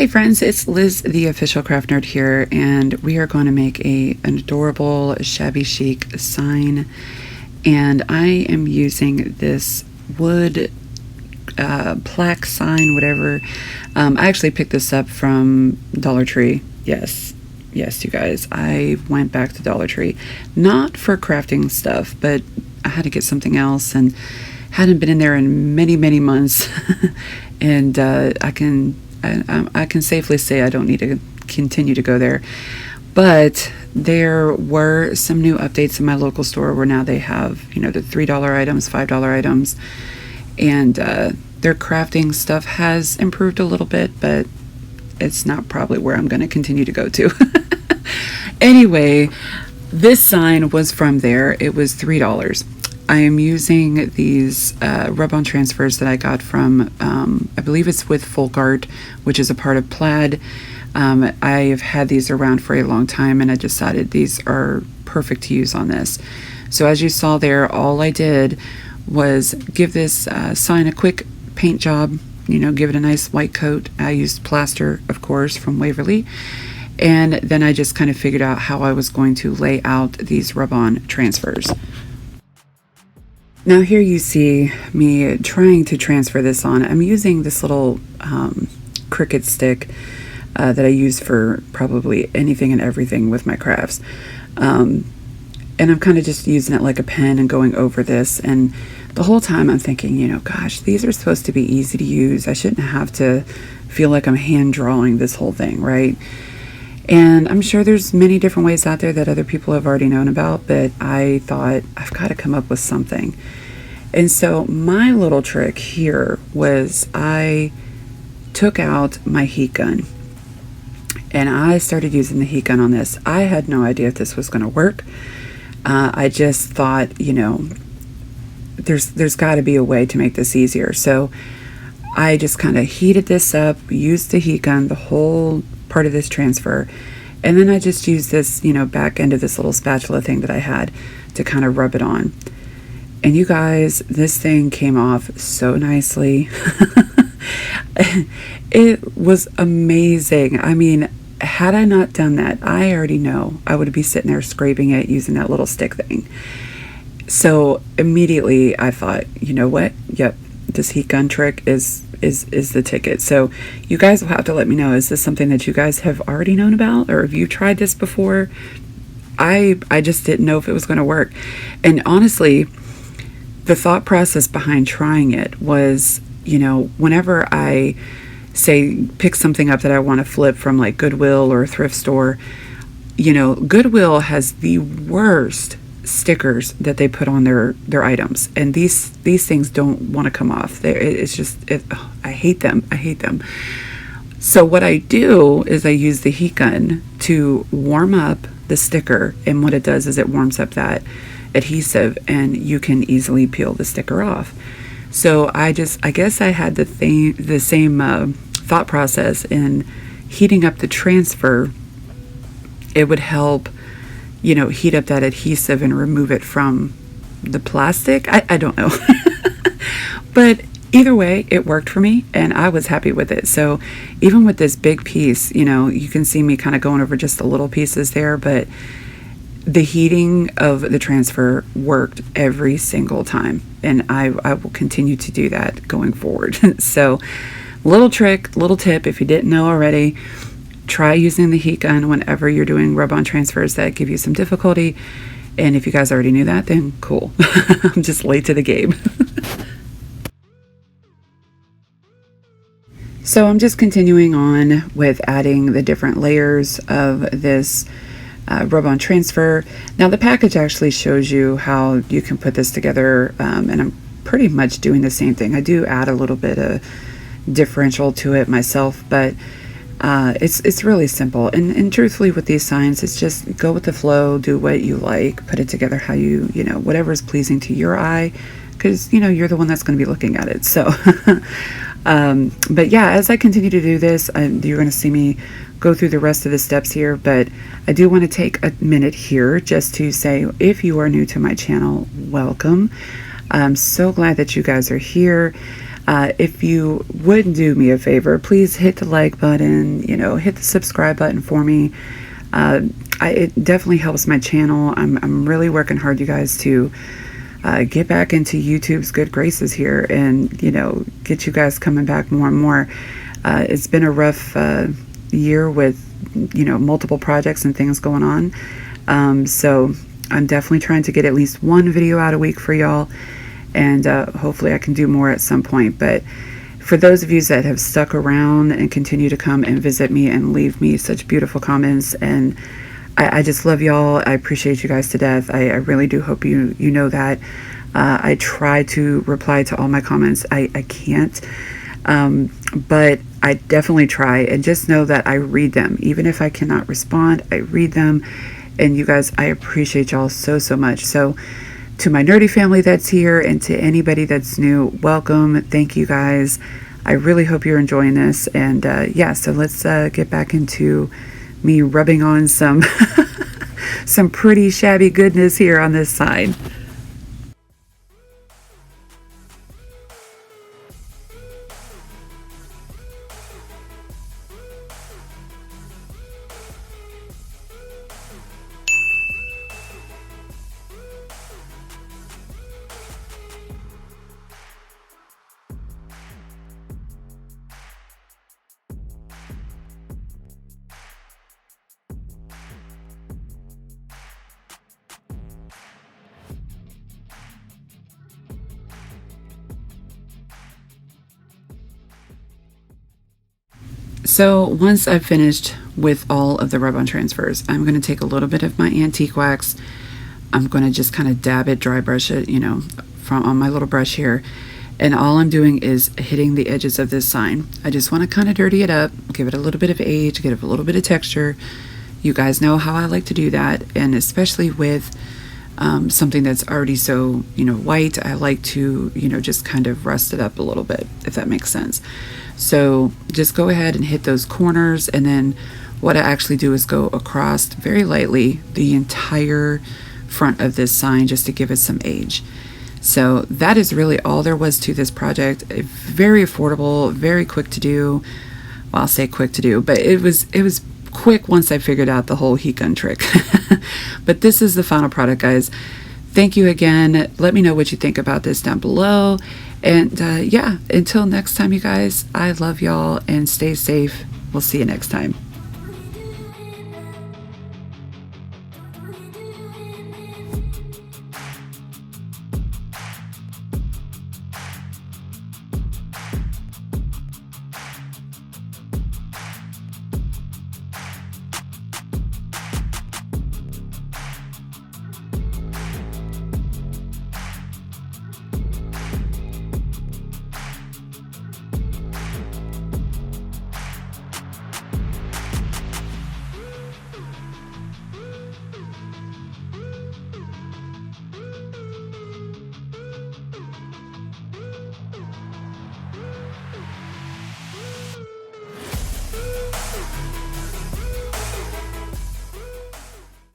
Hey friends, it's Liz, the official craft nerd here, and we are going to make an adorable Shabby Chic sign. And I am using this wood plaque sign, whatever. I actually picked this up from Dollar Tree. Yes, you guys, I went back to Dollar Tree, not for crafting stuff, but I had to get something else and hadn't been in there in many months. And I can safely say I don't need to continue to go there. But there were some new updates in my local store where now they have, the $3 items, $5 items, and their crafting stuff has improved a little bit, but it's not probably where I'm going to continue to go to. Anyway, this sign was from there. It was $3. I am using these rub-on transfers that I got from, I believe it's with Folk Art, which is a part of Plaid. I've had these around for a long time, and I decided these are perfect to use on this. So as you saw there, all I did was give this sign a quick paint job, give it a nice white coat. I used plaster, of course, from Waverly. And then I just kind of figured out how I was going to lay out these rub-on transfers. Now here you see me trying to transfer this on. I'm using this little Cricut stick that I use for probably anything and everything with my crafts. And I'm kind of just using it like a pen and going over this. And the whole time I'm thinking, gosh, these are supposed to be easy to use. I shouldn't have to feel like I'm hand drawing this whole thing, right? And I'm sure there's many different ways out there that other people have already known about, but I thought I've got to come up with something. And so my little trick here was I took out my heat gun and I started using the heat gun on this. I had no idea if this was going to work. I just thought, there's got to be a way to make this easier. So I just kind of heated this up, used the heat gun, the whole part of this transfer, and then I just used this, back end of this little spatula thing that I had to kind of rub it on. And you guys, this thing came off so nicely. It was amazing. I mean, had I not done that, I already know I would be sitting there scraping it using that little stick thing. So immediately I thought, you know what? Yep, this heat gun trick is the ticket. So you guys will have to let me know, is this something that you guys have already known about, or have you tried this before? I just didn't know if it was going to work. And honestly, the thought process behind trying it was, whenever I say pick something up that I want to flip from like Goodwill or a thrift store, Goodwill has the worst stickers that they put on their items, and these things don't want to come off. I hate them. So what I do is I use the heat gun to warm up the sticker, and what it does is it warms up that adhesive and you can easily peel the sticker off. So I guess I had the same thought process in heating up the transfer. It would help heat up that adhesive and remove it from the plastic. I don't know. But either way, it worked for me and I was happy with it. So even with this big piece, you can see me kind of going over just the little pieces there, but the heating of the transfer worked every single time. And I will continue to do that going forward. So little trick, little tip, if you didn't know already, try using the heat gun whenever you're doing rub-on transfers that give you some difficulty. And if you guys already knew that, then cool. I'm just late to the game. So I'm just continuing on with adding the different layers of this rub-on transfer. Now the package actually shows you how you can put this together, and I'm pretty much doing the same thing. I do add a little bit of differential to it myself, but it's really simple. And truthfully with these signs, it's just go with the flow, do what you like, put it together how whatever is pleasing to your eye, because you're the one that's going to be looking at it. So but yeah, as I continue to do this, you're going to see me go through the rest of the steps here, but I do want to take a minute here just to say, if you are new to my channel, welcome. I'm so glad that you guys are here. If you would do me a favor, please hit the like button, hit the subscribe button for me. It definitely helps my channel. I'm really working hard, you guys, to get back into YouTube's good graces here and, get you guys coming back more and more. It's been a rough year with, multiple projects and things going on. So I'm definitely trying to get at least one video out a week for y'all. And hopefully I can do more at some point. But for those of you that have stuck around and continue to come and visit me and leave me such beautiful comments, and I just love y'all. I appreciate you guys to death. I really do hope you know that. I try to reply to all my comments. I can't. But I definitely try, and just know that I read them. Even if I cannot respond, I read them. And you guys, I appreciate y'all so much. So to my nerdy family that's here, and to anybody that's new, welcome. Thank you guys. I really hope you're enjoying this. And yeah, so let's get back into me rubbing on some some pretty shabby goodness here on this side. So once I've finished with all of the rub-on transfers, I'm going to take a little bit of my antique wax. I'm going to just kind of dab it, dry brush it, from on my little brush here. And all I'm doing is hitting the edges of this sign. I just want to kind of dirty it up, give it a little bit of age, give it a little bit of texture. You guys know how I like to do that. And especially with something that's already so, white, I like to, just kind of rust it up a little bit, if that makes sense. So just go ahead and hit those corners, and then what I actually do is go across very lightly the entire front of this sign just to give it some age. So that is really all there was to this project. Very affordable, very quick to do. Well, I'll say quick to do, but it was quick once I figured out the whole heat gun trick. But this is the final product, guys. Thank you again. Let me know what you think about this down below. And yeah, until next time, you guys, I love y'all and stay safe. We'll see you next time.